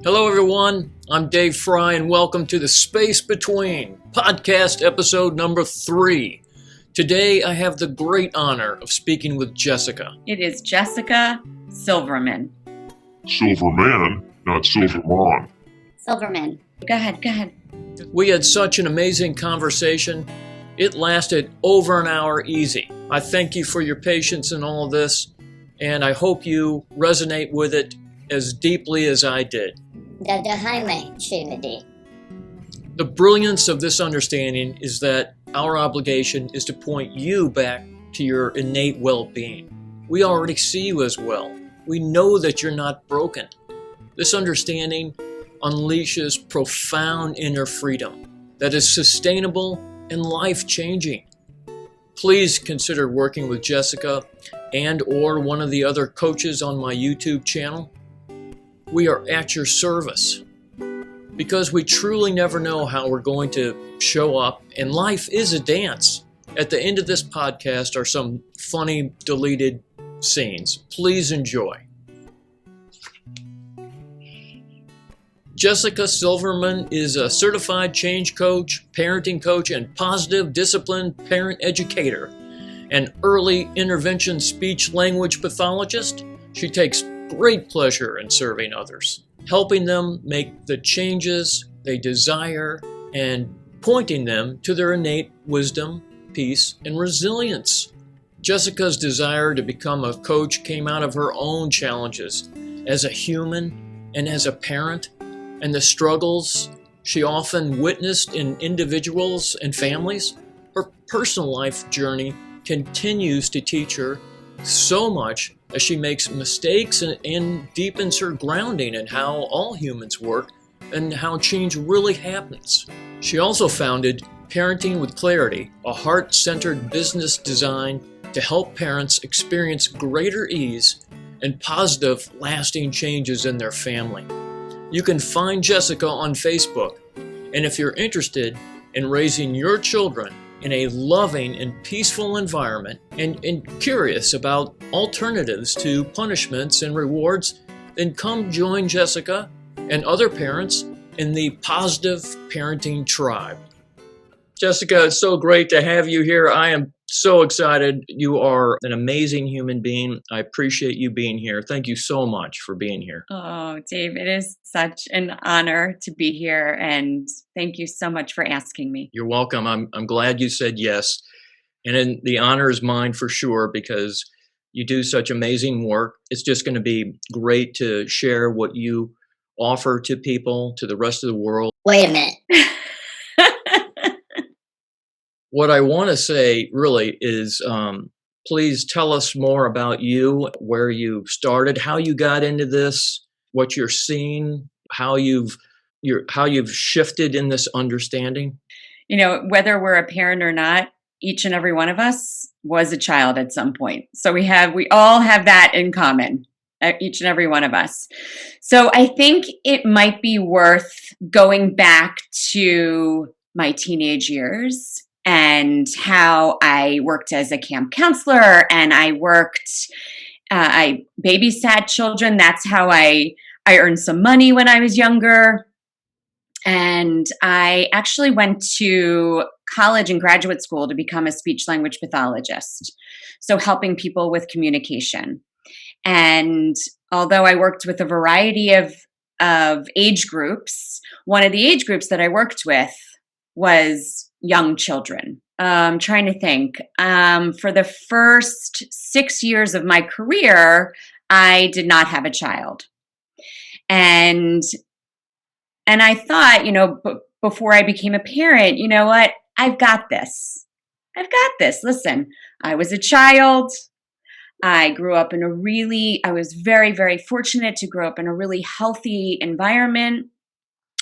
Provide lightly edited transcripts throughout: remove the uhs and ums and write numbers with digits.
Hello everyone, I'm Dave Fry and welcome to The Space Between, podcast episode number 3. Today I have the great honor of speaking with Jessica. It is Jessica Silverman. Silverman, not Silverman. Silverman. Go ahead. We had such an amazing conversation. It lasted over an hour easy. I thank you for your patience in all of this, and I hope you resonate with it as deeply as I did. The brilliance of this understanding is that our obligation is to point you back to your innate well-being. We already see you as well. We know that you're not broken. This understanding unleashes profound inner freedom that is sustainable and life-changing. Please consider working with Jessica and or one of the other coaches on my YouTube channel. We are at your service because we truly never know how we're going to show up, and life is a dance. At the end of this podcast are some funny deleted scenes. Please enjoy. Jessica Silverman is a certified change coach, parenting coach, and positive discipline parent educator, an early intervention speech language pathologist. She takes great pleasure in serving others, helping them make the changes they desire and pointing them to their innate wisdom, peace, and resilience. Jessica's desire to become a coach came out of her own challenges as a human and as a parent, and the struggles she often witnessed in individuals and families. Her personal life journey continues to teach her so much as she makes mistakes and deepens her grounding in how all humans work and how change really happens. She also founded Parenting with Clarity, a heart-centered business designed to help parents experience greater ease and positive, lasting changes in their family. You can find Jessica on Facebook, and if you're interested in raising your children in a loving and peaceful environment and curious about alternatives to punishments and rewards, then come join Jessica and other parents in the Positive Parenting Tribe. Jessica, it's so great to have you here. I am so excited. You are an amazing human being. I appreciate you being here. Thank you so much for being here. Oh, Dave, it is such an honor to be here, and thank you so much for asking me. You're welcome. I'm glad you said yes. And the honor is mine for sure because you do such amazing work. It's just going to be great to share what you offer to people, to the rest of the world. Wait a minute. What I want to say really is please tell us more about you, where you started, how you got into this, what you're seeing, how you've shifted in this understanding. You know, whether we're a parent or not, each and every one of us was a child at some point. So we all have that in common, each and every one of us. So I think it might be worth going back to my teenage years and how I worked as a camp counselor, and I babysat children. That's how I earned some money when I was younger. And I actually went to college and graduate school to become a speech language pathologist, so helping people with communication. And although I worked with a variety of age groups, one of the age groups that I worked with was young children. I'm trying to think. For the first 6 years of my career, I did not have a child. And I thought, before I became a parent, you know what? I've got this. Listen, I was a child. I was very, very fortunate to grow up in a really healthy environment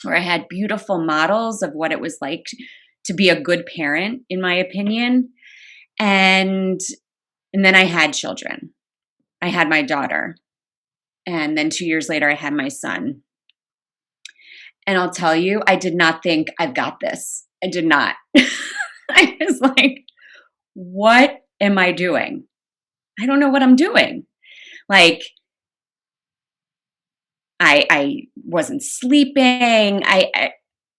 where I had beautiful models of what it was like to be a good parent, in my opinion. And then I had children. I had my daughter. And then 2 years later, I had my son. And I'll tell you, I did not think I've got this. I did not. I was like, what am I doing? I don't know what I'm doing. Like, I wasn't sleeping.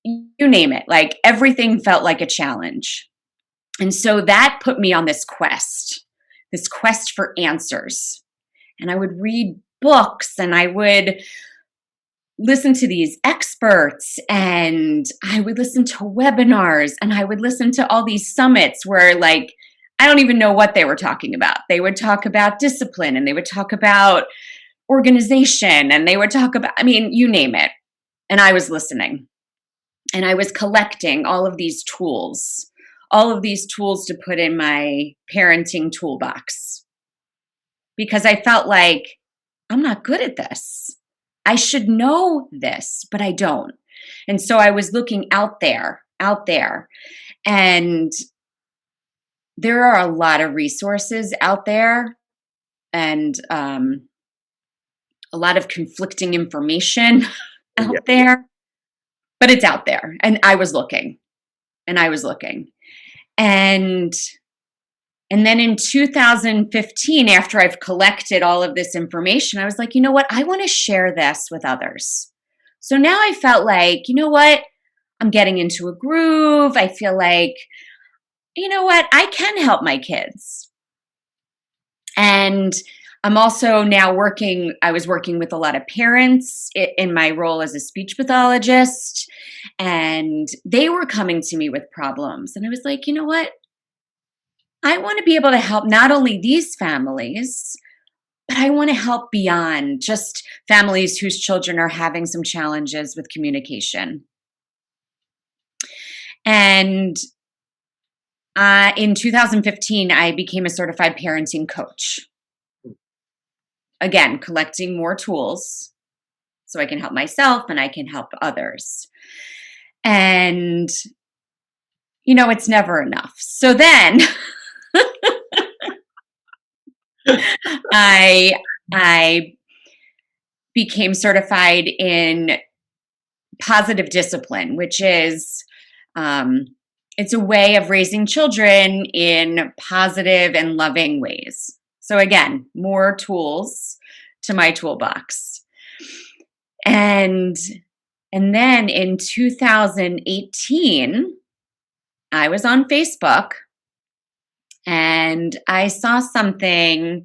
You name it. Like everything felt like a challenge. And so that put me on this quest for answers. And I would read books and I would listen to these experts and I would listen to webinars and I would listen to all these summits where like, I don't even know what they were talking about. They would talk about discipline and they would talk about organization and they would talk about, you name it. And I was listening and I was collecting all of these tools to put in my parenting toolbox because I felt like I'm not good at this. I should know this, but I don't. And so I was looking out there, and there are a lot of resources out there and a lot of conflicting information out there, but it's out there. And I was looking. And then in 2015, after I've collected all of this information, I was like, you know what? I want to share this with others. So now I felt like, you know what? I'm getting into a groove. I feel like, you know what? I can help my kids. And I'm also now I was working with a lot of parents in my role as a speech pathologist, and they were coming to me with problems. And I was like, you know what? I want to be able to help not only these families, but I want to help beyond just families whose children are having some challenges with communication. And in 2015, I became a certified parenting coach. Again, collecting more tools so I can help myself and I can help others. And, it's never enough. So then I became certified in positive discipline, which is it's a way of raising children in positive and loving ways. So again, more tools to my toolbox. And then in 2018, I was on Facebook and I saw something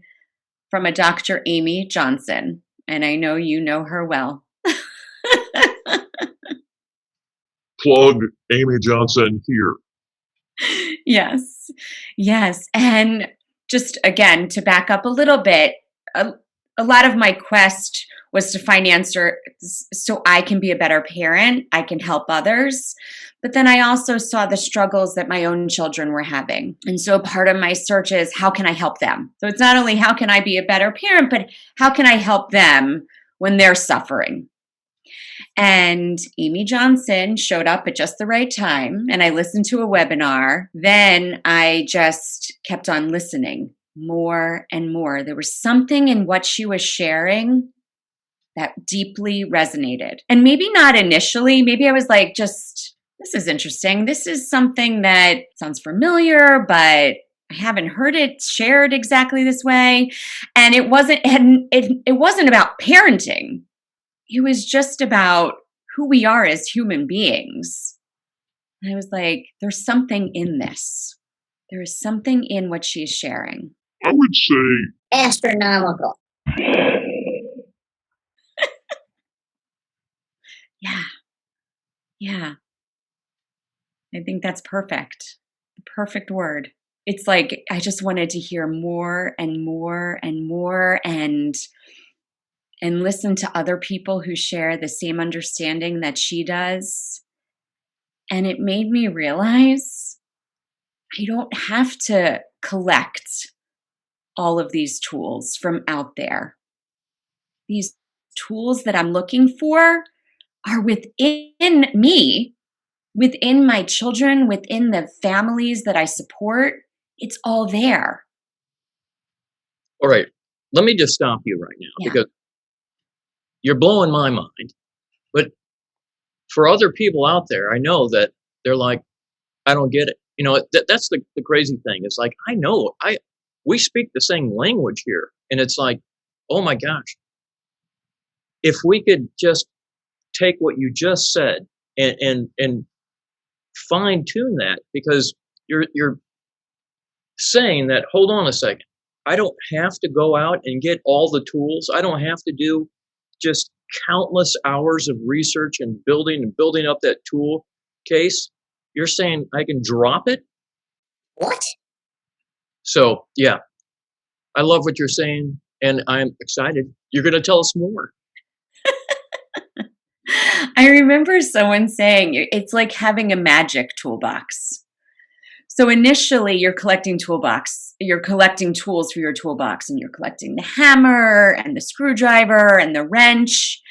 from a Dr. Amy Johnson, and I know you know her well. Plug Amy Johnson here. Yes. And just again, to back up a little bit, a lot of my quest was to find answers so I can be a better parent, I can help others. But then I also saw the struggles that my own children were having. And so part of my search is how can I help them? So it's not only how can I be a better parent, but how can I help them when they're suffering? And Amy Johnson showed up at just the right time, and I listened to a webinar. Then I just kept on listening more and more. There was something in what she was sharing that deeply resonated. And maybe not initially, maybe I was like, this is interesting. This is something that sounds familiar, but I haven't heard it shared exactly this way. And it wasn't about parenting. It was just about who we are as human beings. And I was like, there's something in this. There is something in what she's sharing. I would say astronomical. Yeah. I think that's perfect. The perfect word. It's like I just wanted to hear more and more and more and listen to other people who share the same understanding that she does. And it made me realize I don't have to collect all of these tools from out there. These tools that I'm looking for are within me, within my children, within the families that I support. It's all there. All right. Let me just stop you right now because you're blowing my mind. But for other people out there, I know that they're like, I don't get it. That's the crazy thing. It's like, I know we speak the same language here. And it's like, oh my gosh, if we could just take what you just said and fine tune that, because you're saying that, hold on a second, I don't have to go out and get all the tools. I don't have to do just countless hours of research and building up that tool case. You're saying I can drop it? What? So yeah, I love what you're saying, and I'm excited. You're going to tell us more. I remember someone saying it's like having a magic toolbox. So initially you're collecting tools for your toolbox, and you're collecting the hammer and the screwdriver and the wrench.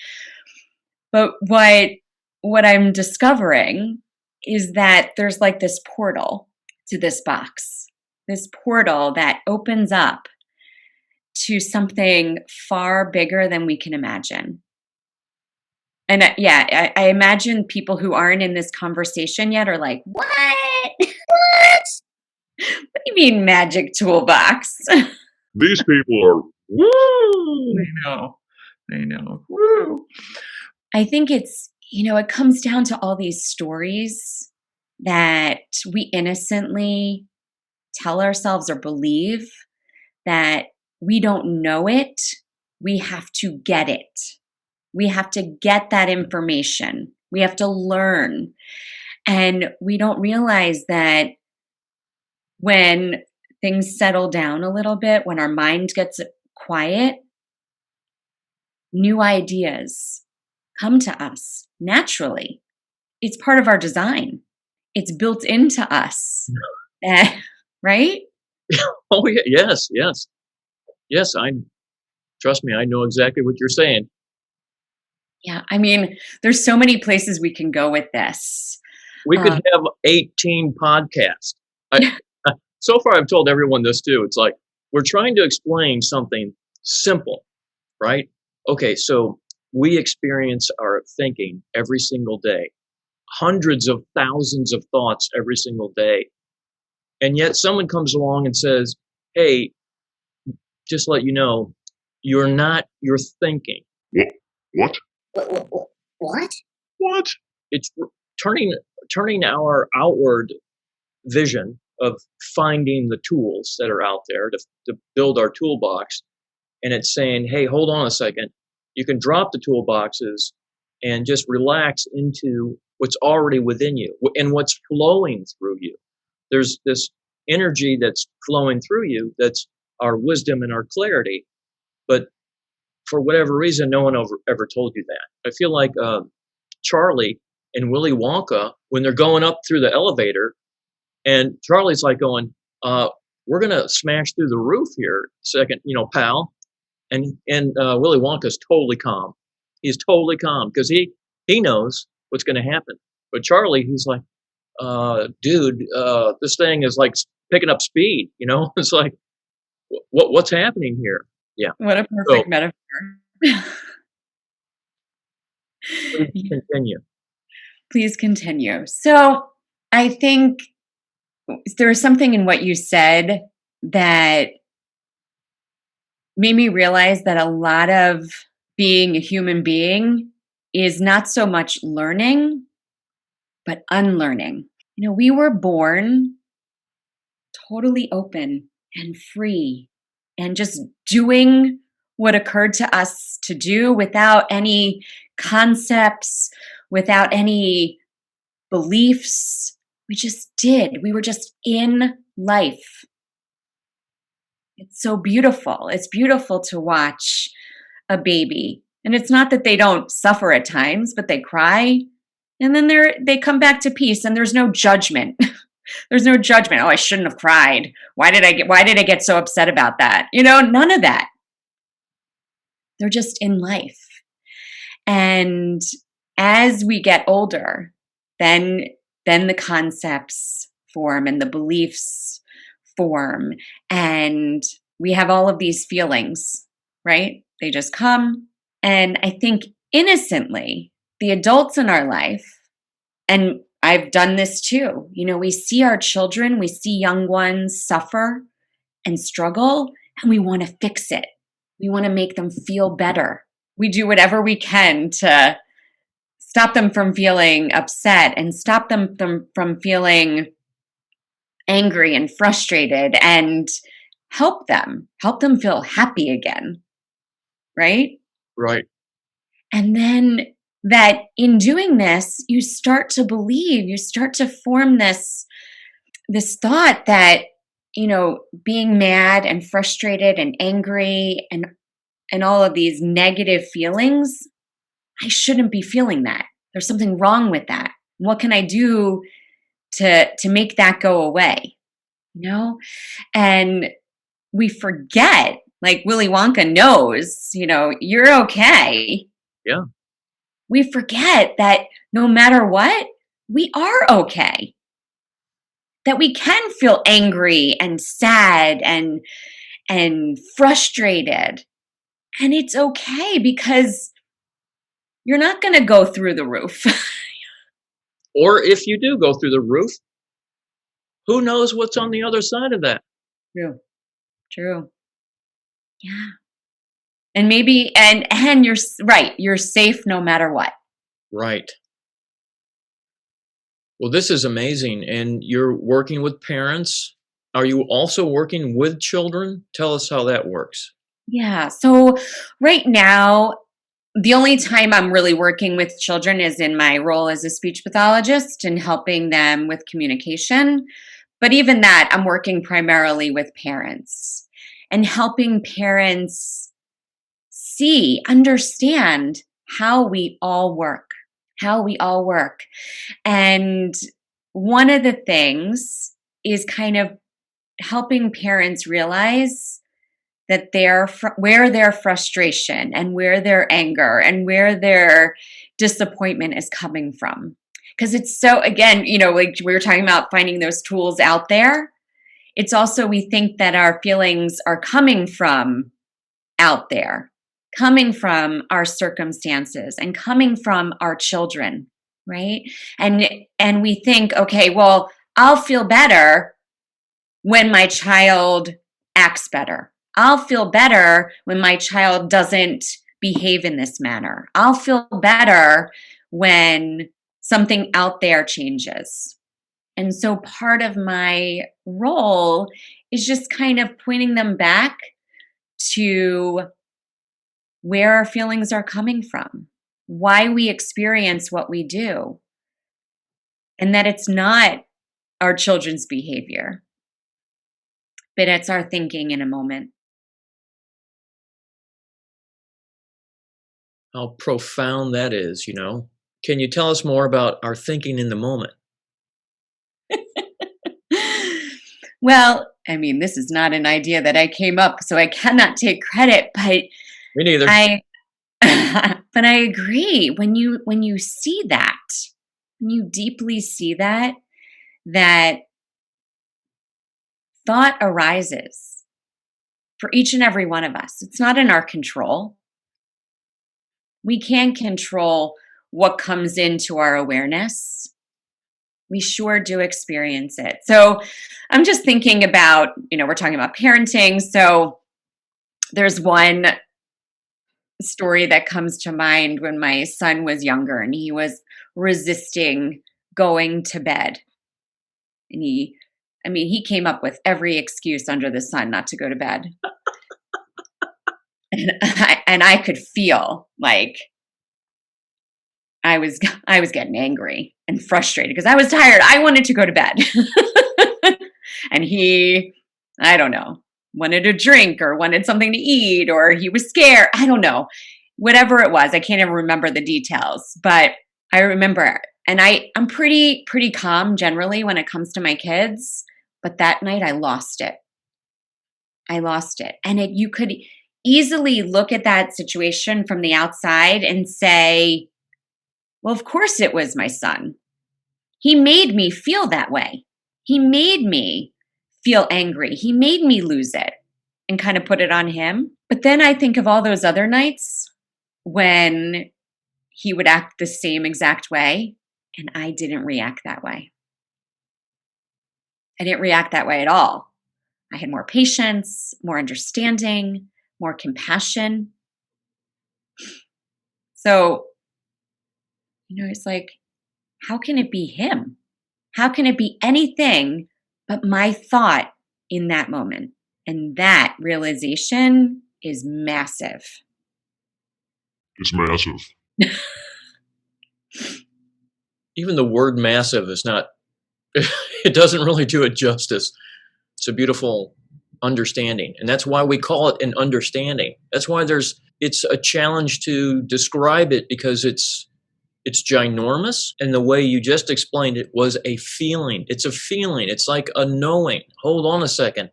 But what I'm discovering is that there's like this portal to this box, this portal that opens up to something far bigger than we can imagine. And I imagine people who aren't in this conversation yet are like, what? What? What do you mean magic toolbox? These people are, woo! They know. Woo! I think it's, it comes down to all these stories that we innocently tell ourselves or believe that we don't know it. We have to get it. We have to get that information. We have to learn. And we don't realize that when things settle down a little bit, when our mind gets quiet, new ideas come to us naturally. It's part of our design. It's built into us. Right? Oh yeah, yes. Trust me, I know exactly what you're saying. Yeah, I mean, there's so many places we can go with this. We could have 18 podcasts. So far, I've told everyone this too. It's like we're trying to explain something simple, right? Okay, so we experience our thinking every single day, hundreds of thousands of thoughts every single day. And yet someone comes along and says, hey, just let you know, you're not your thinking. What? What? What? It's turning our outward vision of finding the tools that are out there to build our toolbox. And it's saying, hey, hold on a second. You can drop the toolboxes and just relax into what's already within you and what's flowing through you. There's this energy that's flowing through you that's our wisdom and our clarity. But for whatever reason, no one ever told you that. I feel like Charlie and Willy Wonka, when they're going up through the elevator, and Charlie's like going, we're going to smash through the roof here, second, pal. And Willy Wonka's totally calm. He's totally calm because he knows what's going to happen. But Charlie, he's like, dude, this thing is like picking up speed, It's like, what's happening here? Yeah. What a perfect metaphor. Please continue. So I think there was something in what you said that made me realize that a lot of being a human being is not so much learning, but unlearning. We were born totally open and free and just doing what occurred to us to do without any concepts, without any beliefs. We just did. We were just in life. It's so beautiful. It's beautiful to watch a baby. And it's not that they don't suffer at times, but they cry. And then they come back to peace, and there's no judgment. There's no judgment. Oh, I shouldn't have cried. Why did I get so upset about that? None of that. They're just in life. And as we get older, then the concepts form and the beliefs form. And we have all of these feelings, right? They just come. And I think innocently, the adults in our life, and I've done this too, we see our children, we see young ones suffer and struggle, and we want to fix it. We want to make them feel better. we do whatever we can to stop them from feeling upset and stop them from feeling angry and frustrated and help them feel happy again, right? Right. And then that in doing this, you start to believe, you start to form this thought that, being mad and frustrated and angry and all of these negative feelings, I shouldn't be feeling that. There's something wrong with that. What can I do to make that go away? And we forget, like Willy Wonka knows, you're okay. Yeah. We forget that no matter what, we are okay. That we can feel angry and sad and frustrated. And it's okay because you're not going to go through the roof. Or if you do go through the roof, who knows what's on the other side of that? True. Yeah. And maybe, and you're right, you're safe no matter what. Right. Well, this is amazing. And you're working with parents. Are you also working with children? Tell us how that works. Yeah. So right now, the only time I'm really working with children is in my role as a speech pathologist and helping them with communication. But even that, I'm working primarily with parents and helping parents understand how we all work. And one of the things is kind of helping parents realize that where their frustration and where their anger and where their disappointment is coming from. Because it's so, again, like we were talking about finding those tools out there. It's also, we think that our feelings are coming from out there, coming from our circumstances and coming from our children, right? And we think, okay, well, I'll feel better when my child acts better. I'll feel better when my child doesn't behave in this manner. I'll feel better when something out there changes. And so part of my role is just kind of pointing them back to where our feelings are coming from, why we experience what we do, and that it's not our children's behavior, but it's our thinking in a moment. How profound that is, Can you tell us more about our thinking in the moment? Well, I mean, this is not an idea that I came up, so I cannot take credit, but Me neither. but I agree. When you see that, when you deeply see that thought arises for each and every one of us. It's not in our control. We can't control what comes into our awareness. We sure do experience it. So I'm just thinking about, we're talking about parenting. So there's one story that comes to mind when my son was younger and he was resisting going to bed. And he came up with every excuse under the sun not to go to bed. And I could feel like I was getting angry and frustrated because I was tired. I wanted to go to bed. And he, I don't know, wanted a drink or wanted something to eat or he was scared. I don't know. Whatever it was, I can't even remember the details, but I remember. And I'm pretty calm generally when it comes to my kids, but that night I lost it. And you could easily look at that situation from the outside and say, well, of course it was my son. He made me feel that way. He made me feel angry. He made me lose it and kind of put it on him. But then I think of all those other nights when he would act the same exact way and I didn't react that way. I didn't react that way at all. I had more patience, more understanding, more compassion. So, it's like, how can it be him? How can it be anything but my thought in that moment? And that realization is massive. It's massive. Even the word massive is not, it doesn't really do it justice. It's a beautiful understanding. And that's why we call it an understanding. That's why it's a challenge to describe it, because it's ginormous. And the way you just explained it was a feeling. It's a feeling. It's like a knowing. Hold on a second.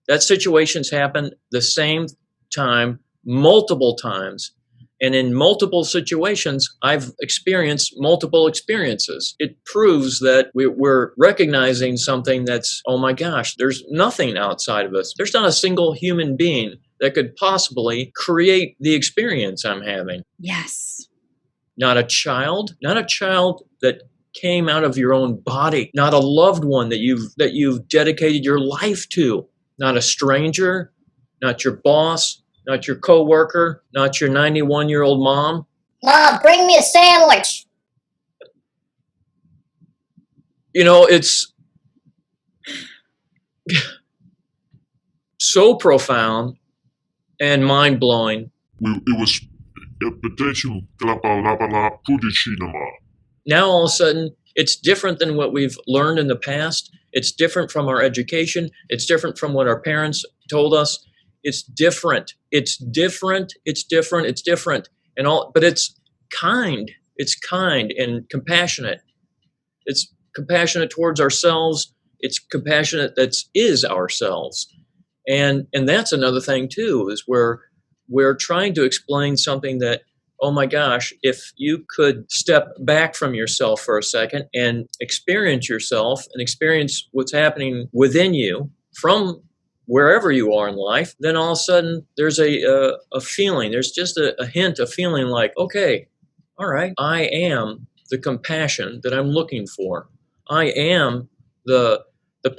That situation's happened the same time, multiple times. And in multiple situations, I've experienced multiple experiences. It proves that we're recognizing something that's, oh my gosh, there's nothing outside of us. There's not a single human being that could possibly create the experience I'm having. Yes. Not a child that came out of your own body, not a loved one that you've dedicated your life to, not a stranger, not your boss, not your coworker, not your 91-year-old mom. Mom, bring me a sandwich. It's so profound and mind-blowing. It was potato cinema. Now all of a sudden, it's different than what we've learned in the past. It's different from our education. It's different from what our parents told us. It's different. It's different. It's different. It's different. But it's kind. It's kind and compassionate. It's compassionate towards ourselves. It's compassionate that is ourselves. And that's another thing too, is where we're trying to explain something that, oh my gosh, if you could step back from yourself for a second and experience yourself and experience what's happening within you from wherever you are in life, then all of a sudden there's a feeling, there's just a hint, a feeling like, okay, all right, I am the compassion that I'm looking for. I am the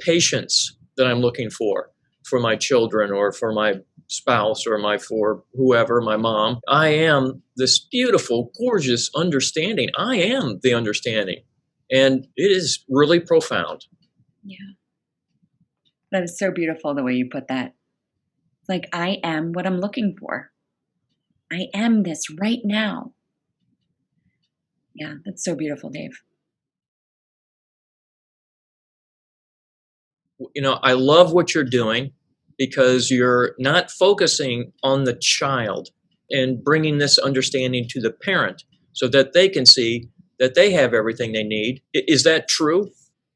patience that I'm looking for my children or for my spouse or for whoever, my mom. I am this beautiful, gorgeous understanding. I am the understanding. And it is really profound. Yeah. That is so beautiful the way you put that. It's like, I am what I'm looking for. I am this right now. Yeah, that's so beautiful, Dave. I love what you're doing, because you're not focusing on the child and bringing this understanding to the parent so that they can see that they have everything they need. Is that true?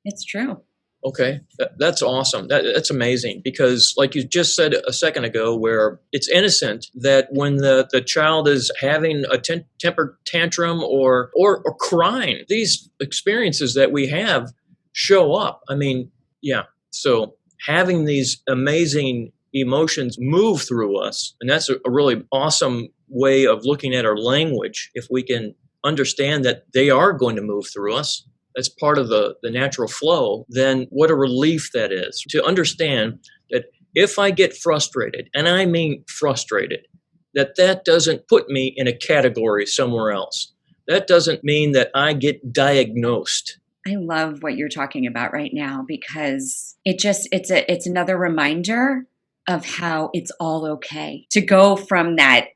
It's true. Okay, that's awesome. That's amazing, because like you just said a second ago, where it's innocent, that when the child is having a temper tantrum or crying, these experiences that we have show up. I mean, yeah. So having these amazing emotions move through us, and that's a really awesome way of looking at our language. If we can understand that they are going to move through us, that's part of the natural flow, then what a relief that is to understand that if I get frustrated, and I mean frustrated, that doesn't put me in a category somewhere else. That doesn't mean that I get diagnosed. I love what you're talking about right now, because it's another reminder of how it's all okay to go from that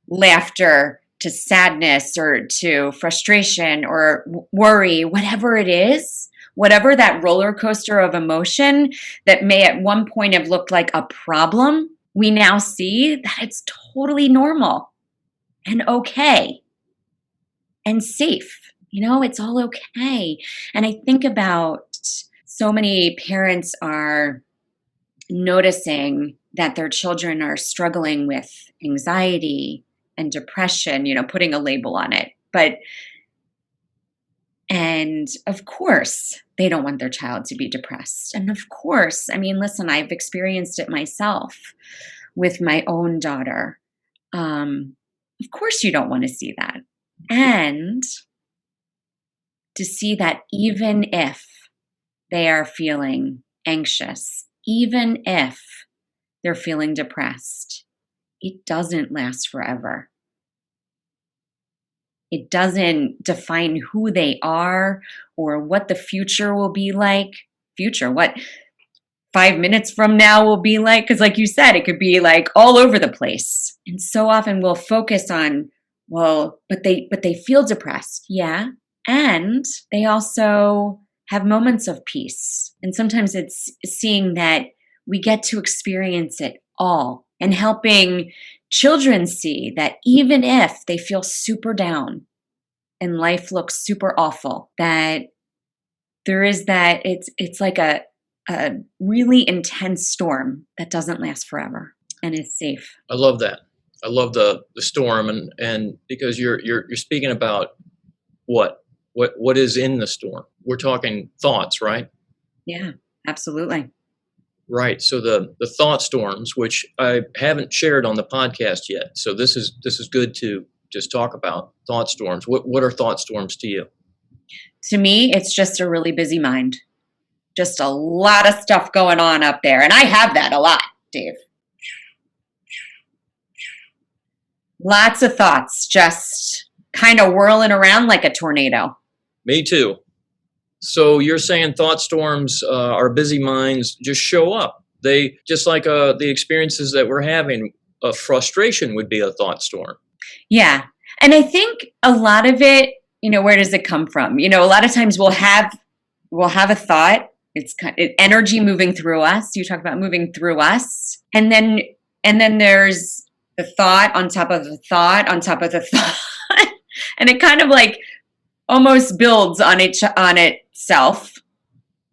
laughter to sadness or to frustration or worry, whatever it is, whatever that roller coaster of emotion that may at one point have looked like a problem, we now see that it's totally normal and okay and safe. It's all okay. And I think about so many parents are noticing that their children are struggling with anxiety and depression, putting a label on it. And of course, they don't want their child to be depressed. And of course, listen, I've experienced it myself with my own daughter. Of course, you don't want to see that. And to see that even if they are feeling anxious, even if they're feeling depressed, it doesn't last forever. It doesn't define who they are or what the future will be like. What 5 minutes from now will be like. Because like you said, it could be like all over the place. And so often we'll focus on, well, but they feel depressed. Yeah. And they also have moments of peace. And sometimes it's seeing that we get to experience it all and helping children see that even if they feel super down and life looks super awful, that there is that it's like a really intense storm that doesn't last forever and is safe. I love that. I love the storm, and because you're speaking about what is in the storm. We're talking thoughts, right? Yeah, absolutely. Right. So the thought storms, which I haven't shared on the podcast yet. So this is good to just talk about thought storms. What are thought storms to you? To me, it's just a really busy mind. Just a lot of stuff going on up there. And I have that a lot, Dave. Lots of thoughts just kind of whirling around like a tornado. Me too. So you're saying thought storms, our busy minds just show up. They just like the experiences that we're having. A frustration would be a thought storm. Yeah. And I think a lot of it, where does it come from? A lot of times we'll have a thought. It's energy moving through us. You talk about moving through us. And then there's the thought on top of the thought on top of the thought. And it kind of like almost builds on itself.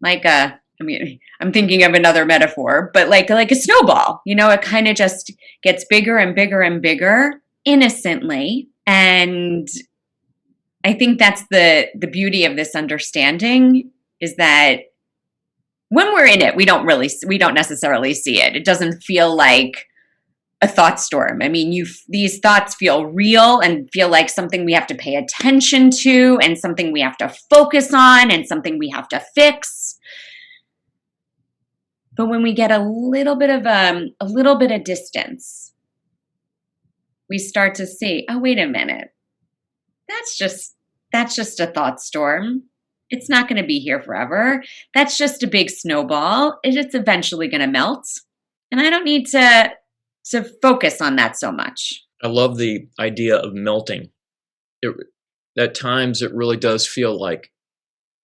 I'm thinking of another metaphor, but like a snowball, it kind of just gets bigger and bigger and bigger innocently. And I think that's the beauty of this understanding, is that when we're in it, we don't necessarily see it. It doesn't feel like a thought storm. I mean, these thoughts feel real and feel like something we have to pay attention to and something we have to focus on and something we have to fix. But when we get a little bit of distance, we start to see, oh, wait a minute. That's just a thought storm. It's not going to be here forever. That's just a big snowball. It's eventually going to melt. And I don't need to focus on that so much. I love the idea of melting. At times it really does feel like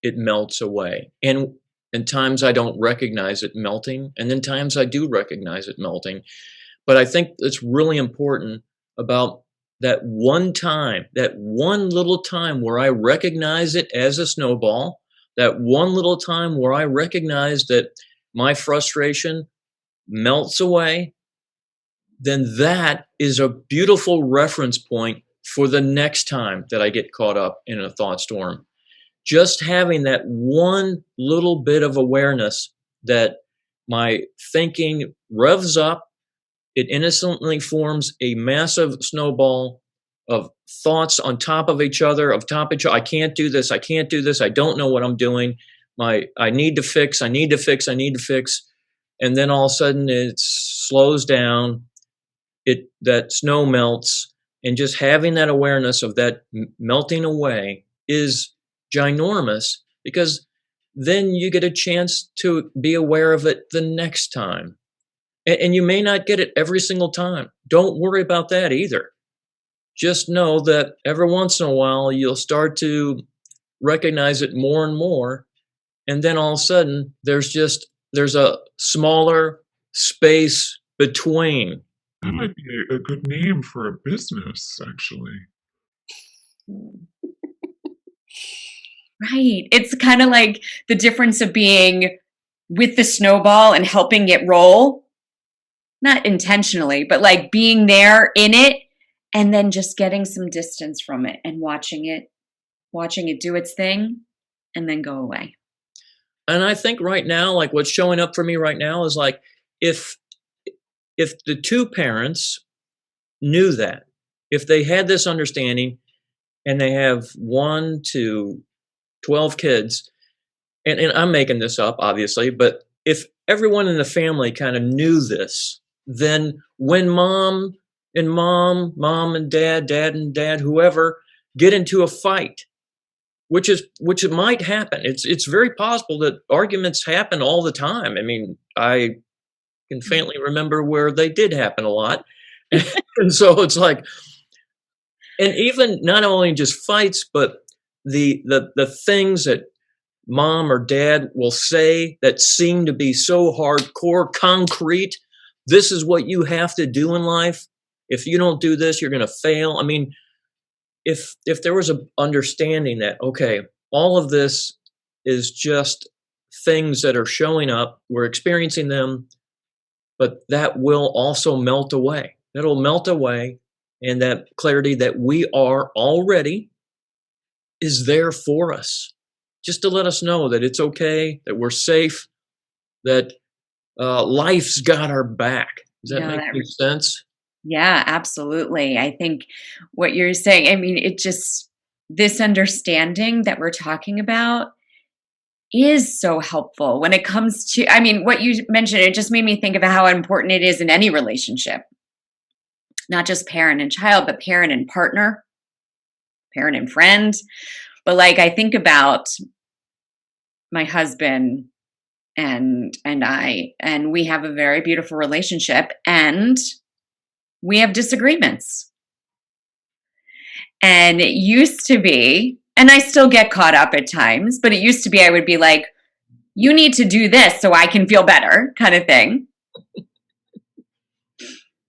it melts away. And times I don't recognize it melting. And then times I do recognize it melting. But I think it's really important about that one little time where I recognize it as a snowball, that one little time where I recognize that my frustration melts away, then that is a beautiful reference point for the next time that I get caught up in a thought storm. Just having that one little bit of awareness that my thinking revs up, it innocently forms a massive snowball of thoughts on top of each other, I can't do this, I don't know what I'm doing, I need to fix. And then all of a sudden it slows down, that snow melts, and just having that awareness of that melting away is ginormous, because then you get a chance to be aware of it the next time. And you may not get it every single time. Don't worry about that either. Just know that every once in a while you'll start to recognize it more and more. And then all of a sudden there's a smaller space between. That might be a good name for a business, actually. Right. It's kind of like the difference of being with the snowball and helping it roll. Not intentionally, but like being there in it and then just getting some distance from it and watching it do its thing and then go away. And I think right now, like what's showing up for me right now is like, if the two parents knew that, if they had this understanding and they have 1 to 12 kids, and I'm making this up, obviously, but if everyone in the family kind of knew this, then when mom and dad, whoever get into a fight, which it might happen. It's very possible that arguments happen all the time. I mean, I can faintly remember where they did happen a lot. And so it's like, and even not only just fights, but the things that mom or dad will say that seem to be so hardcore, concrete. This is what you have to do in life. If you don't do this, you're going to fail. I mean, if there was an understanding that, okay, all of this is just things that are showing up, we're experiencing them, but that will also melt away. That'll melt away, and that clarity that we are already is there for us, just to let us know that it's okay, that we're safe, that life's got our back. Does that make any sense? Yeah, absolutely. I think what you're saying, I mean, it just, this understanding that we're talking about is so helpful when it comes to, I mean, what you mentioned, it just made me think of how important it is in any relationship, not just parent and child, but parent and partner, parent and friend. But like, I think about my husband and I, and we have a very beautiful relationship, and we have disagreements. And it used to be, and I still get caught up at times, but it used to be I would be like, you need to do this so I can feel better, kind of thing.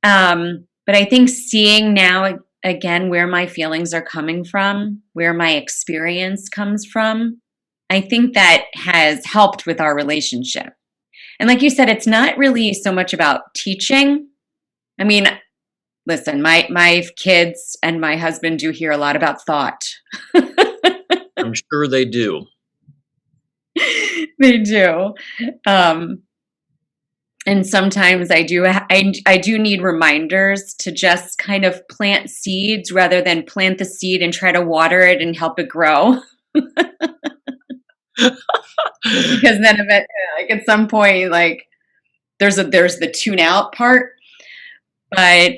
But I think seeing now again where my feelings are coming from, where my experience comes from, I think that has helped with our relationship. And like you said, it's not really so much about teaching. I mean, listen, my kids and my husband do hear a lot about thought. I'm sure they do. They do. And sometimes I do need reminders to just kind of plant seeds rather than plant the seed and try to water it and help it grow. Because then like at some point, like there's the tune out part, but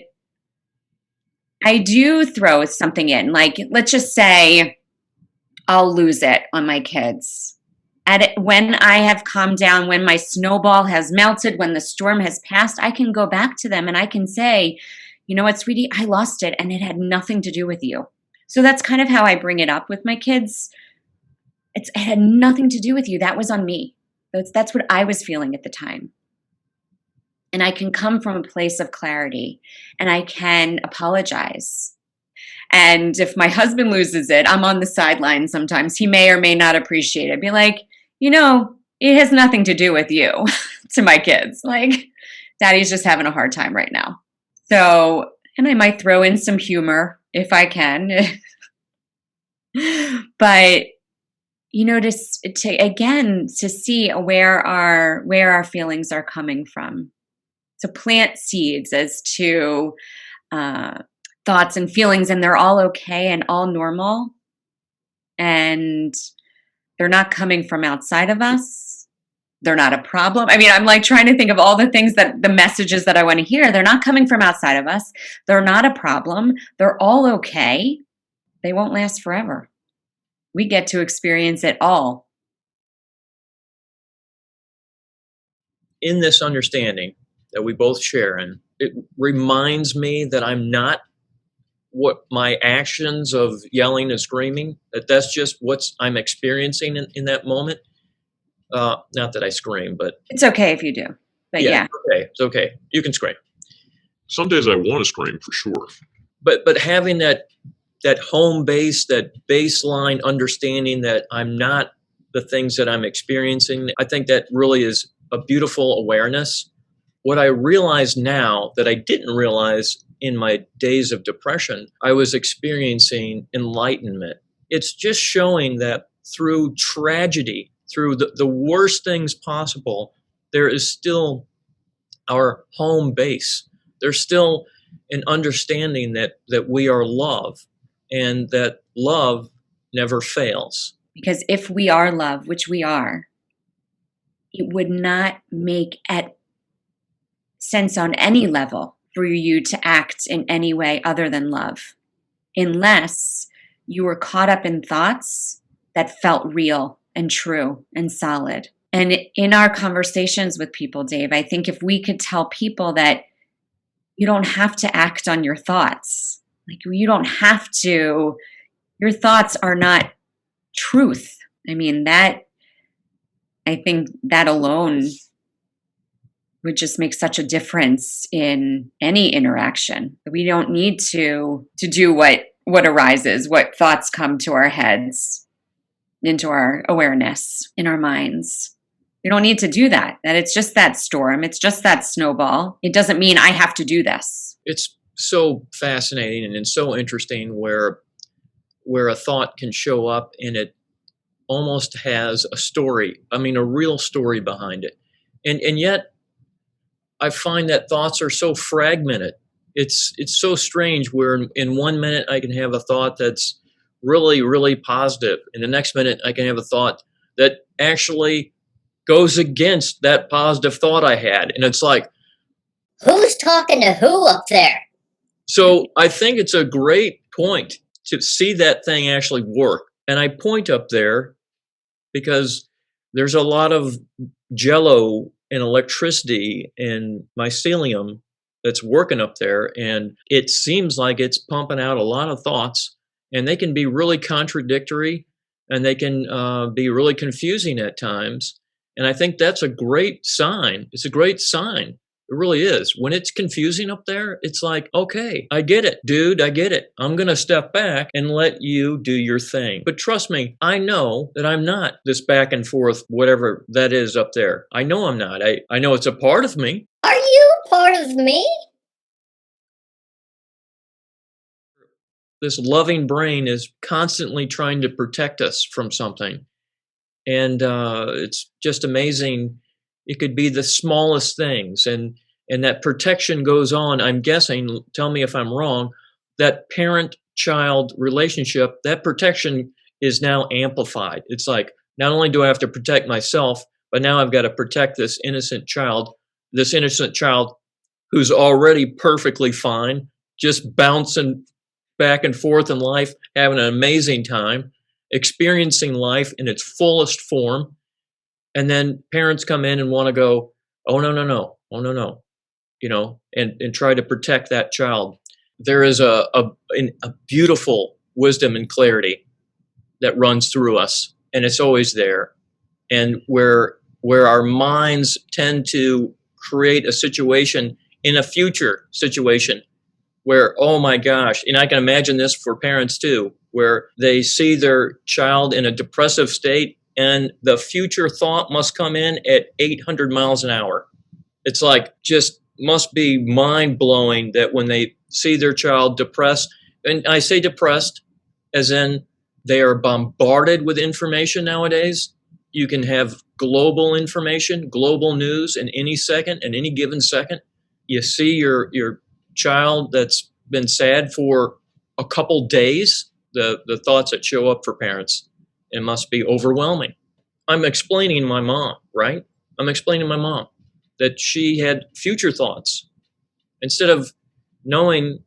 I do throw something in. Like, let's just say I'll lose it on my kids. When I have calmed down, when my snowball has melted, when the storm has passed, I can go back to them and I can say, you know what, sweetie, I lost it and it had nothing to do with you. So that's kind of how I bring it up with my kids. It had nothing to do with you. That was on me. That's what I was feeling at the time. And I can come from a place of clarity and I can apologize. And if my husband loses it, I'm on the sideline sometimes. He may or may not appreciate it. Be like, you know, it has nothing to do with you to my kids. Like, daddy's just having a hard time right now. So, and I might throw in some humor if I can. But, you know, to see where our feelings are coming from. To plant seeds as to thoughts and feelings, and they're all okay and all normal. And they're not coming from outside of us. They're not a problem. I mean, I'm like trying to think of all the things that the messages that I want to hear. They're not coming from outside of us. They're not a problem. They're all okay. They won't last forever. We get to experience it all. In this understanding that we both share, and it reminds me that I'm not what my actions of yelling and screaming, that's just what I'm experiencing in that moment. Not that I scream, but it's okay if you do. But yeah. It's okay. You can scream. Some days I want to scream for sure. But having that home base, that baseline understanding that I'm not the things that I'm experiencing, I think that really is a beautiful awareness. What I realize now that I didn't realize in my days of depression, I was experiencing enlightenment. It's just showing that through tragedy, through the worst things possible, there is still our home base. There's still an understanding that we are love, and that love never fails. Because if we are love, which we are, it would not make sense on any level for you to act in any way other than love, unless you were caught up in thoughts that felt real and true and solid. And in our conversations with people, Dave, I think if we could tell people that you don't have to act on your thoughts, like you don't have to, your thoughts are not truth. I mean, I think that alone would just make such a difference in any interaction. We don't need to do what arises, what thoughts come to our heads, into our awareness, in our minds. We don't need to do that. That it's just that storm. It's just that snowball. It doesn't mean I have to do this. It's so fascinating and so interesting where a thought can show up and it almost has a story. I mean, a real story behind it. And yet I find that thoughts are so fragmented. It's so strange where in 1 minute I can have a thought that's really, really positive. And the next minute I can have a thought that actually goes against that positive thought I had. And it's like, Who's talking to who up there? so I think it's a great point to see that thing actually work. And I point up there because there's a lot of jello and electricity and mycelium that's working up there. And it seems like it's pumping out a lot of thoughts, and they can be really contradictory and they can be really confusing at times. And I think that's a great sign. It's a great sign. It really is. When it's confusing up there, it's like, okay, I get it, dude, I get it. I'm going to step back and let you do your thing. But trust me, I know that I'm not this back and forth, whatever that is up there. I know I'm not. I know it's a part of me. Are you part of me? This loving brain is constantly trying to protect us from something. And it's just amazing. It could be the smallest things, and that protection goes on. I'm guessing, tell me if I'm wrong, that parent-child relationship, that protection is now amplified. It's like, not only do I have to protect myself, but now I've got to protect this innocent child who's already perfectly fine, just bouncing back and forth in life, having an amazing time, experiencing life in its fullest form. And then parents come in and want to go, oh, no, and try to protect that child. There is a beautiful wisdom and clarity that runs through us, and it's always there. And where our minds tend to create a situation in a future situation where, oh my gosh, and I can imagine this for parents too, where they see their child in a depressive state and the future thought must come in at 800 miles an hour. It's like, just must be mind blowing that when they see their child depressed, and I say depressed as in they are bombarded with information nowadays. You can have global information, global news in any second, in any given second. You see your child that's been sad for a couple days, the thoughts that show up for parents, it must be overwhelming. I'm explaining my mom, right? I'm explaining my mom that she had future thoughts. Instead of knowing,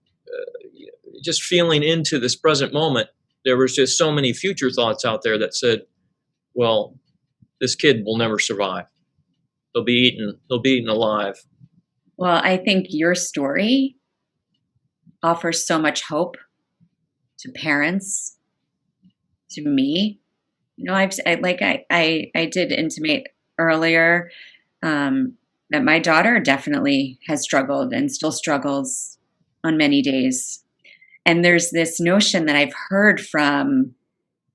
just feeling into this present moment, there was just so many future thoughts out there that said, well, this kid will never survive. They'll be eaten alive. Well, I think your story offers so much hope to parents, to me. I did intimate earlier that my daughter definitely has struggled and still struggles on many days. And there's this notion that I've heard from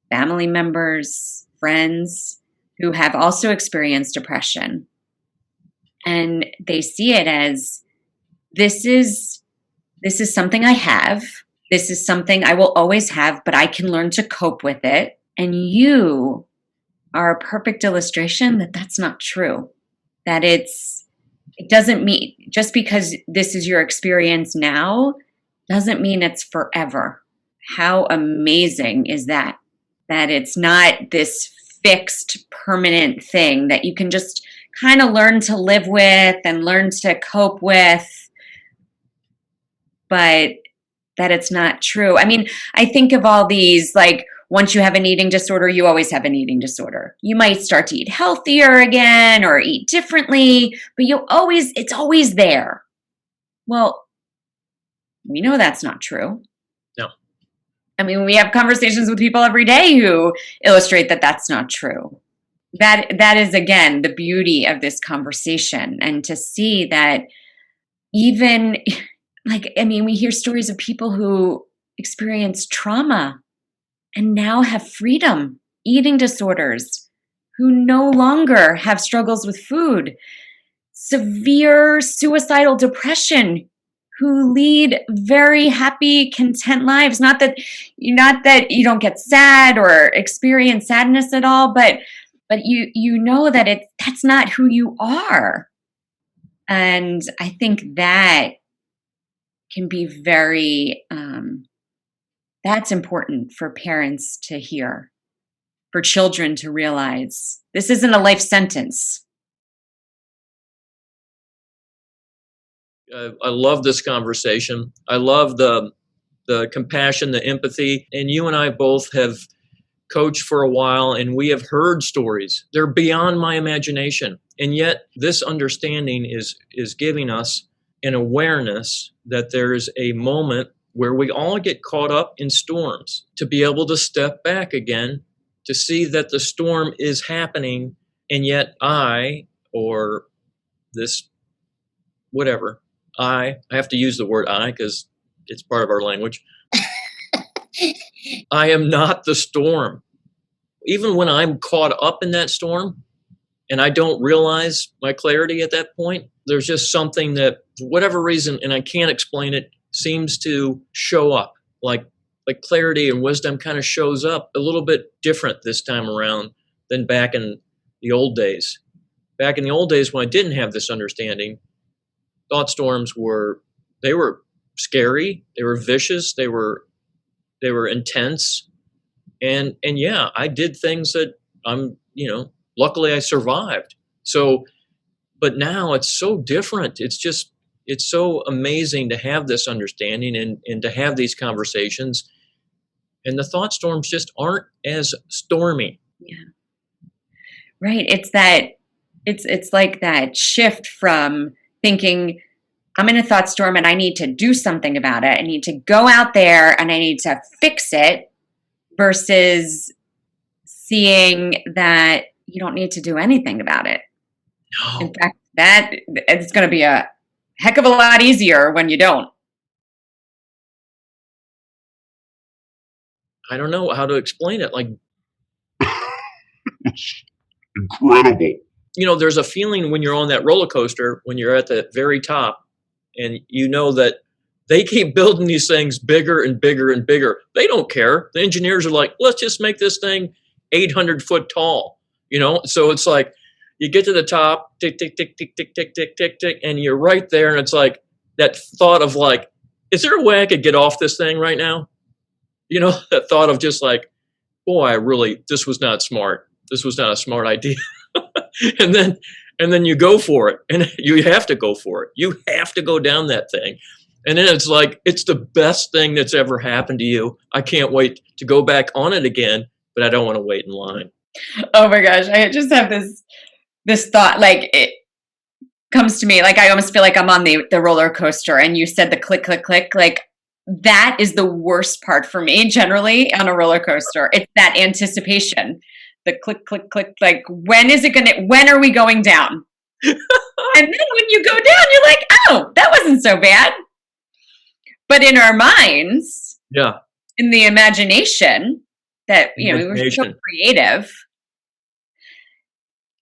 family members, friends who have also experienced depression. And they see it as, this is something I have. This is something I will always have, but I can learn to cope with it. And you are a perfect illustration that that's not true. That it doesn't mean, just because this is your experience now, doesn't mean it's forever. How amazing is that? That it's not this fixed, permanent thing that you can just kind of learn to live with and learn to cope with. But that it's not true. I mean, I think of all these, like, once you have an eating disorder, you always have an eating disorder. You might start to eat healthier again or eat differently, but it's always there. Well, we know that's not true. No. I mean, we have conversations with people every day who illustrate that that's not true. That is, again, the beauty of this conversation, and to see that even, like, I mean, we hear stories of people who experience trauma and now have freedom, eating disorders, who no longer have struggles with food, severe suicidal depression, who lead very happy, content lives. Not that you don't get sad or experience sadness at all, but you know that that's not who you are. And I think that can be very, that's important for parents to hear, for children to realize this isn't a life sentence. I love this conversation. I love the compassion, the empathy. And you and I both have coached for a while, and we have heard stories. They're beyond my imagination. And yet this understanding is giving us an awareness that there's a moment where we all get caught up in storms, to be able to step back again, to see that the storm is happening, and yet I, or this, whatever, I have to use the word I because it's part of our language. I am not the storm. Even when I'm caught up in that storm and I don't realize my clarity at that point, there's just something that, for whatever reason, and I can't explain it, seems to show up. Like clarity and wisdom kind of shows up a little bit different this time around than back in the old days. Back in the old days when I didn't have this understanding, thought storms were scary, they were vicious, they were intense. And yeah, I did things that luckily I survived. So, but now it's so different. It's so amazing to have this understanding and to have these conversations. And the thought storms just aren't as stormy. Yeah. Right. It's like that shift from thinking, I'm in a thought storm and I need to do something about it. I need to go out there and I need to fix it, versus seeing that you don't need to do anything about it. No. In fact, that it's going to be a heck of a lot easier when you don't. I don't know how to explain it. Like, It's incredible. there's a feeling when you're on that roller coaster, when you're at the very top, and you know that they keep building these things bigger and bigger and bigger. They don't care. The engineers are like, let's just make this thing 800 foot tall, So it's like you get to the top, tick, tick, tick, tick, tick, tick, tick, tick, tick, and you're right there. And it's like that thought of like, is there a way I could get off this thing right now? That thought of just like, boy, this was not smart. This was not a smart idea. And then you go for it, and you have to go for it. You have to go down that thing. And then it's like, it's the best thing that's ever happened to you. I can't wait to go back on it again, but I don't want to wait in line. Oh my gosh. I just have this thought, like, it comes to me, like, I almost feel like I'm on the roller coaster, and you said the click, click, click, like, that is the worst part for me generally on a roller coaster. It's that anticipation, the click, click, click, like, when are we going down? And then when you go down, you're like, oh, that wasn't so bad. But in our minds, Yeah. in the imagination that, we were so creative,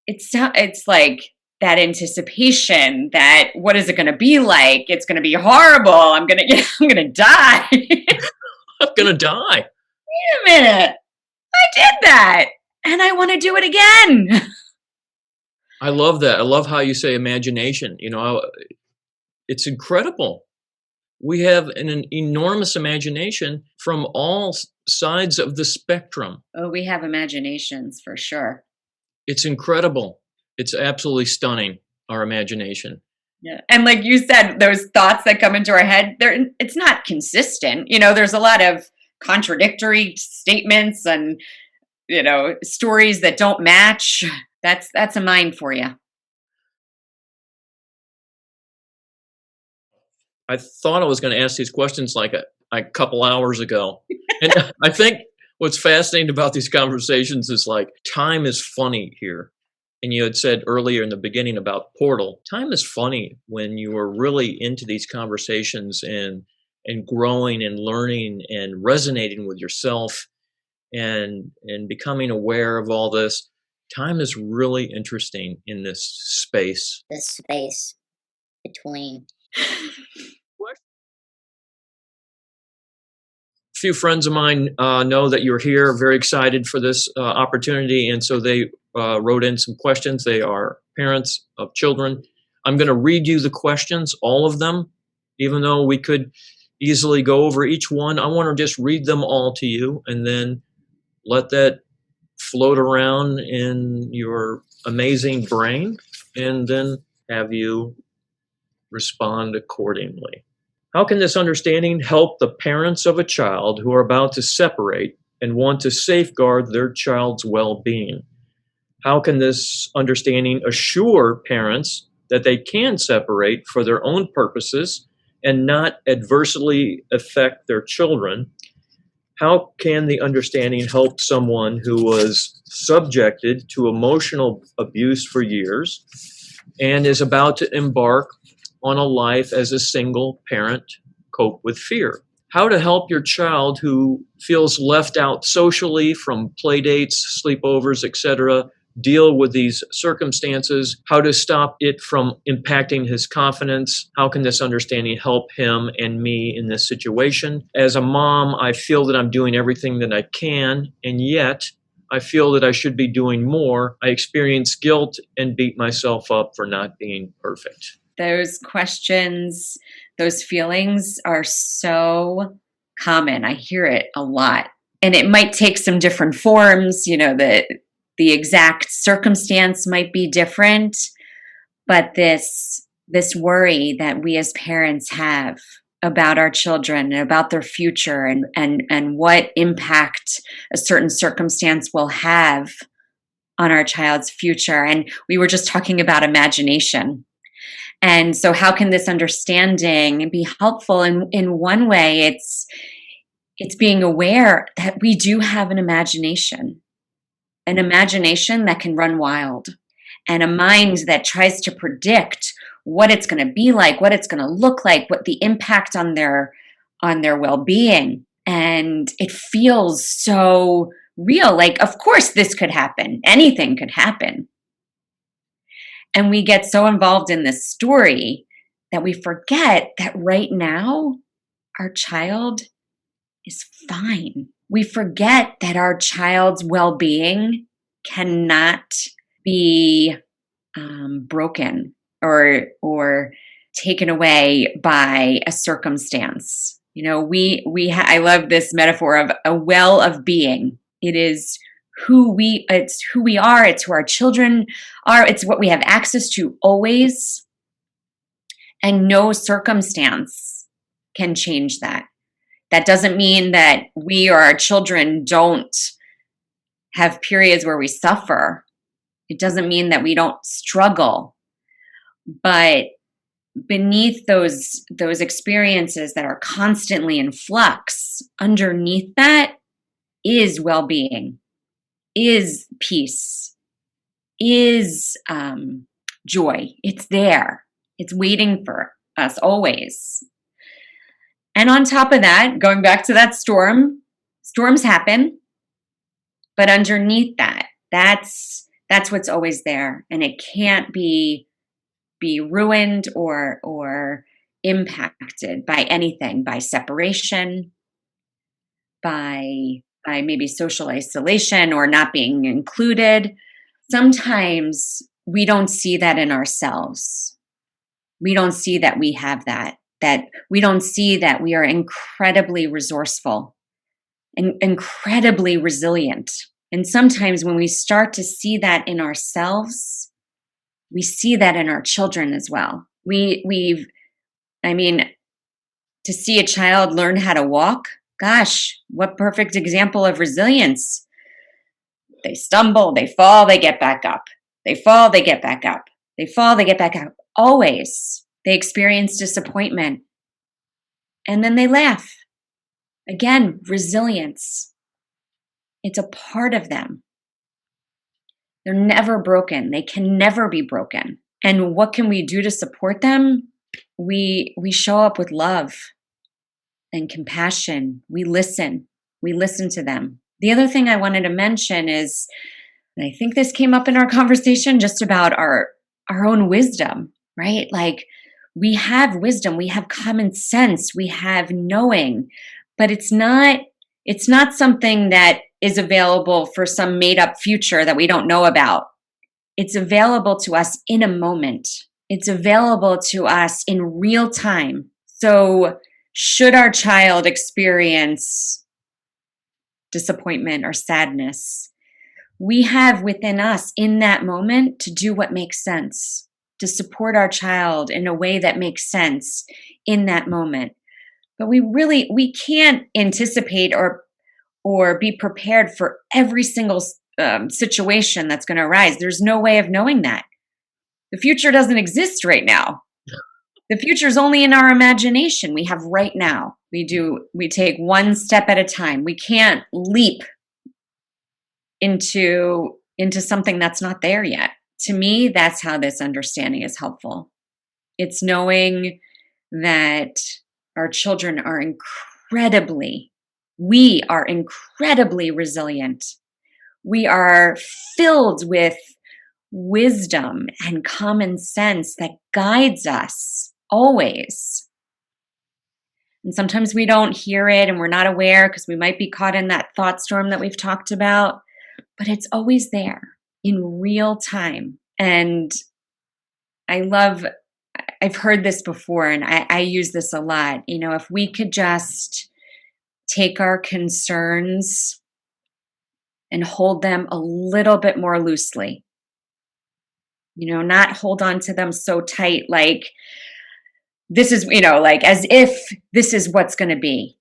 it's like that anticipation that, what is it going to be like? It's going to be horrible. I'm going to die. I'm going to die. Wait a minute. I did that, and I want to do it again. I love that. I love how you say imagination. It's incredible. We have an enormous imagination from all sides of the spectrum. Oh, we have imaginations for sure. It's incredible. It's absolutely stunning, our imagination. Yeah. And like you said, those thoughts that come into our head, it's not consistent. There's a lot of contradictory statements and, stories that don't match. That's a mind for you. I thought I was going to ask these questions like a couple hours ago. And I think what's fascinating about these conversations is like time is funny here. And you had said earlier in the beginning about portal. Time is funny when you are really into these conversations and growing and learning and resonating with yourself and becoming aware of all this. Time is really interesting in this space. The space between. A few friends of mine know that you're here, very excited for this opportunity, and so they wrote in some questions. They are parents of children. I'm going to read you the questions, all of them, even though we could easily go over each one. I want to just read them all to you and then let that float around in your amazing brain and then have you respond accordingly. How can this understanding help the parents of a child who are about to separate and want to safeguard their child's well-being? How can this understanding assure parents that they can separate for their own purposes and not adversely affect their children? How can the understanding help someone who was subjected to emotional abuse for years and is about to embark on a life as a single parent cope with fear? How to help your child who feels left out socially from play dates, sleepovers, etc., deal with these circumstances? How to stop it from impacting his confidence? How can this understanding help him and me in this situation? As a mom, I feel that I'm doing everything that I can, and yet I feel that I should be doing more. I experience guilt and beat myself up for not being perfect. Those questions, those feelings are so common. I hear it a lot. And it might take some different forms, the exact circumstance might be different, but this worry that we as parents have about our children and about their future and what impact a certain circumstance will have on our child's future. And we were just talking about imagination. And so how can this understanding be helpful? In one way, it's being aware that we do have an imagination that can run wild, and a mind that tries to predict what it's going to be like, what it's going to look like, what the impact on their well-being. And it feels so real. Like, of course, this could happen. Anything could happen. And we get so involved in this story that we forget that right now, our child is fine. We forget that our child's well-being cannot be broken or taken away by a circumstance. I love this metaphor of a well of being. It is it's who we are, it's who our children are, it's what we have access to always. And no circumstance can change that. That doesn't mean that we or our children don't have periods where we suffer. It doesn't mean that we don't struggle. But beneath those experiences that are constantly in flux, underneath that is well-being, is peace, is joy. It's there. It's waiting for us always. And on top of that, going back to that storms happen, but underneath that's what's always there, and it can't be ruined or impacted by anything, by separation, by maybe social isolation or not being included. Sometimes we don't see that in ourselves. We don't see that we have that we don't see that we are incredibly resourceful and incredibly resilient. And sometimes when we start to see that in ourselves, we see that in our children as well. I mean, to see a child learn how to walk, gosh, what perfect example of resilience. They stumble, they fall, they get back up. They fall, they get back up. They fall, they get back up. Always. They experience disappointment. And then they laugh. Again, resilience. It's a part of them. They're never broken. They can never be broken. And what can we do to support them? We show up with love and compassion. We listen. We listen to them. The other thing I wanted to mention is, and I think this came up in our conversation, just about our own wisdom, right? Like, we have wisdom, we have common sense, we have knowing, but it's not something that is available for some made up future that we don't know about. It's available to us in a moment. It's available to us in real time. So should our child experience disappointment or sadness, we have within us in that moment to do what makes sense, to support our child in a way that makes sense in that moment. But we can't anticipate or be prepared for every single situation that's going to arise. There's no way of knowing that. The future doesn't exist right now. The future is only in our imagination. We have right now. We take one step at a time. We can't leap into something that's not there yet. To me, that's how this understanding is helpful. It's knowing that our children are we are incredibly resilient. We are filled with wisdom and common sense that guides us always. And sometimes we don't hear it and we're not aware because we might be caught in that thought storm that we've talked about, but it's always there in real time. And I've heard this before, and I use this a lot. If we could just take our concerns and hold them a little bit more loosely, not hold on to them so tight, like this is, like as if this is what's going to be.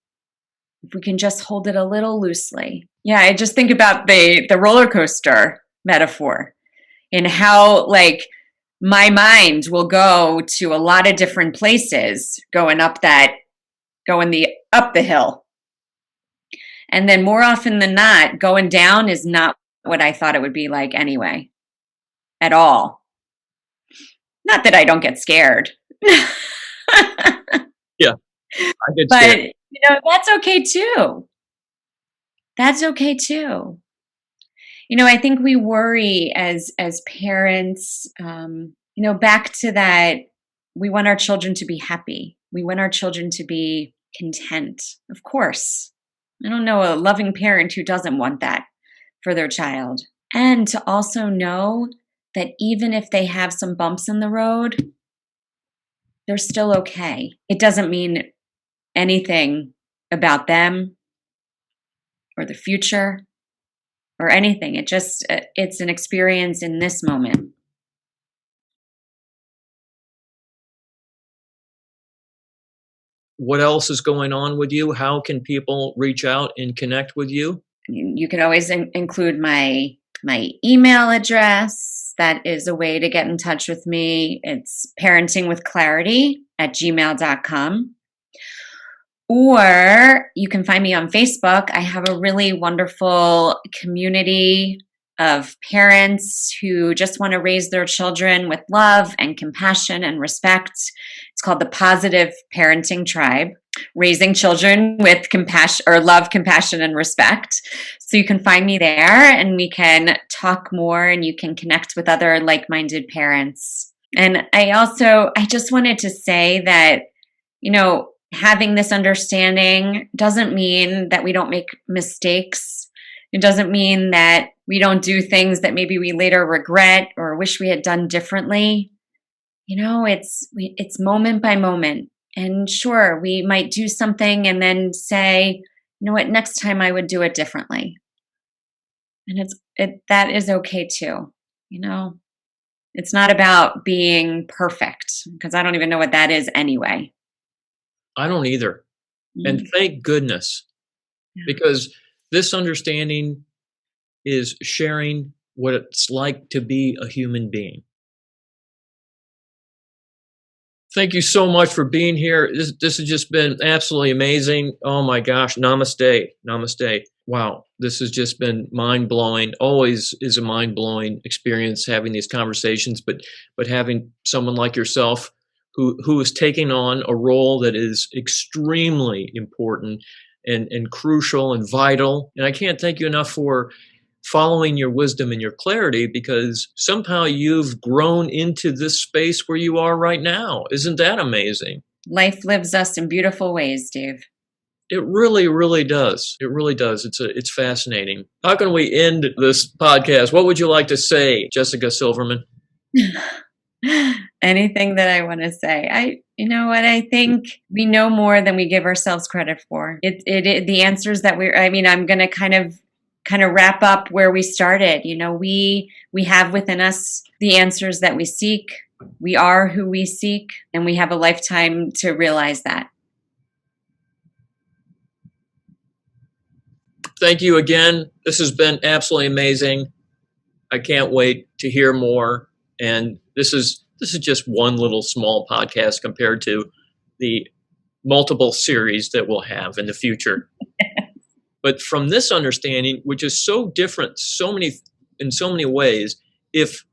If we can just hold it a little loosely. Yeah, I just think about the roller coaster metaphor and how, like, my mind will go to a lot of different places going up the hill. And then more often than not, going down is not what I thought it would be like anyway, at all. Not that I don't get scared. Yeah, I get but scared. That's okay too. That's okay too. I think we worry as parents, back to that, we want our children to be happy. We want our children to be content. Of course. I don't know a loving parent who doesn't want that for their child. And to also know that even if they have some bumps in the road, they're still okay. It doesn't mean anything about them or the future or anything. It's an experience in this moment. What else is going on with you? How can people reach out and connect with you? You can always include my email address. That is a way to get in touch with me. It's parentingwithclarity@gmail.com. Or you can find me on Facebook. I have a really wonderful community of parents who just want to raise their children with love and compassion and respect. It's called the Positive Parenting Tribe, raising children with compassion or love, compassion, and respect. So you can find me there and we can talk more and you can connect with other like-minded parents. And I just wanted to say that, having this understanding doesn't mean that we don't make mistakes. It doesn't mean that we don't do things that maybe we later regret or wish we had done differently. It's moment by moment. And sure, we might do something and then say, what, next time I would do it differently. And that is okay too, It's not about being perfect, because I don't even know what that is anyway. I don't either. And thank goodness, because this understanding is sharing what it's like to be a human being. Thank you so much for being here. This has just been absolutely amazing. Oh my gosh, namaste, namaste. Wow, this has just been mind-blowing. Always is a mind-blowing experience having these conversations, but having someone like yourself who is taking on a role that is extremely important and crucial and vital. And I can't thank you enough for following your wisdom and your clarity, because somehow you've grown into this space where you are right now. Isn't that amazing? Life lives us in beautiful ways, Dave. It really, really does. It really does. It's fascinating. How can we end this podcast? What would you like to say, Jessica Silverman? Anything that I want to say. You know what? I think we know more than we give ourselves credit for. The answers that I'm going to kind of wrap up where we started. You know, we have within us the answers that we seek. We are who we seek, and we have a lifetime to realize that. Thank you again. This has been absolutely amazing. I can't wait to hear more. And this is just one little small podcast compared to the multiple series that we'll have in the future. But from this understanding, which is so different in so many ways, if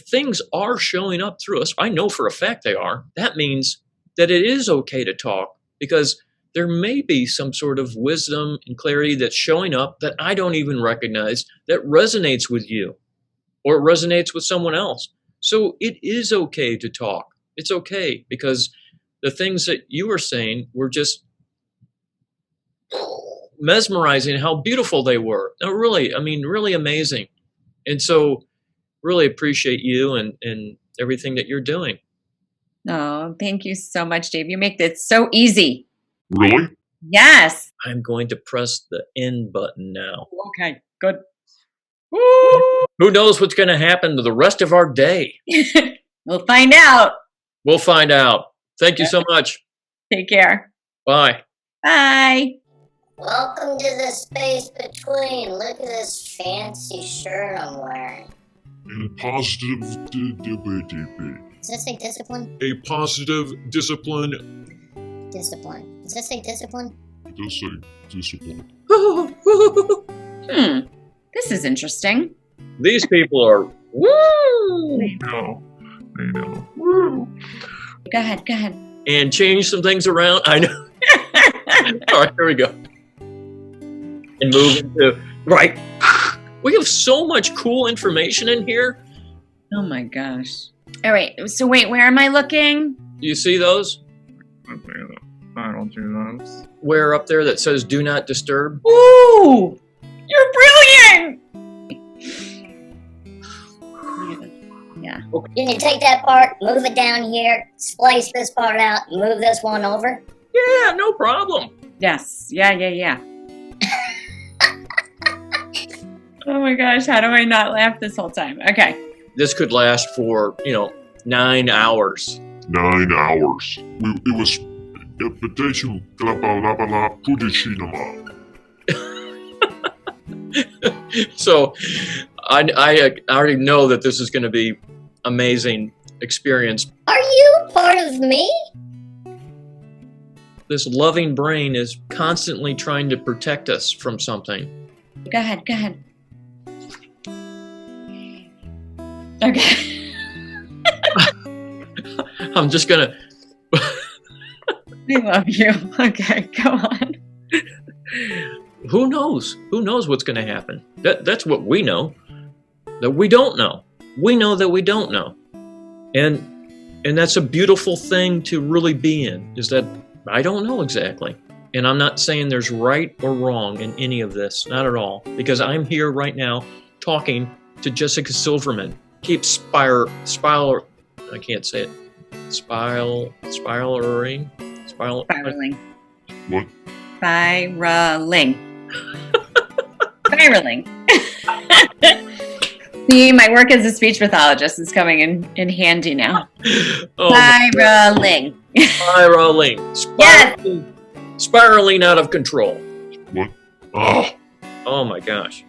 things are showing up through us, I know for a fact they are, that means that it is okay to talk, because there may be some sort of wisdom and clarity that's showing up that I don't even recognize, that resonates with you or resonates with someone else. So it is okay to talk. It's okay, because the things that you were saying were just mesmerizing, how beautiful they were. No, really, really amazing. And so really appreciate you and everything that you're doing. Oh, thank you so much, Dave. You make this so easy. Really? Yes. I'm going to press the end button now. Okay, good. Who knows what's going to happen to the rest of our day? We'll find out. We'll find out. Thank you so much. Take care. Bye. Bye. Welcome to the space between. Look at this fancy shirt I'm wearing. And positive Does that say discipline? a positive discipline. Discipline. Does that say discipline? Does say discipline. This is interesting. These people are woo I know. Woo. Go ahead. and change some things around. I know. All right, here we go. And move into right. We have so much cool information in here. Oh my gosh. All right. So wait, where am I looking? Do you see those? I don't do those. Where up there that says "Do not disturb"? Ooh, you're brilliant. Yeah. You can take that part, move it down here, splice this part out, move this one over. Yeah, no problem. Yes. Yeah. Oh my gosh, how do I not laugh this whole time? Okay. This could last for 9 hours. 9 hours. It was invitation Pudicinema. So I already know that this is going to be amazing experience. Are you part of me? This loving brain is constantly trying to protect us from something. Go ahead. Okay. I'm just going to... I love you. Okay, go on. Who knows? Who knows what's going to happen? That's what we know. That we don't know. We know that we don't know. And that's a beautiful thing to really be in, is that I don't know exactly. And I'm not saying there's right or wrong in any of this, not at all, because I'm here right now talking to Jessica Silverman. Keep spiraling. I can't say it. Spiraling. What? Spiraling. See, my work as a speech pathologist is coming in handy now. Spiraling. Spiraling. Spiraling out of control. What? Ah, Oh my gosh.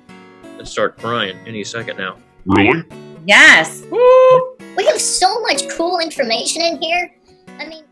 Let's start crying any second now. really? Yes. Woo! We have so much cool information in here. I mean,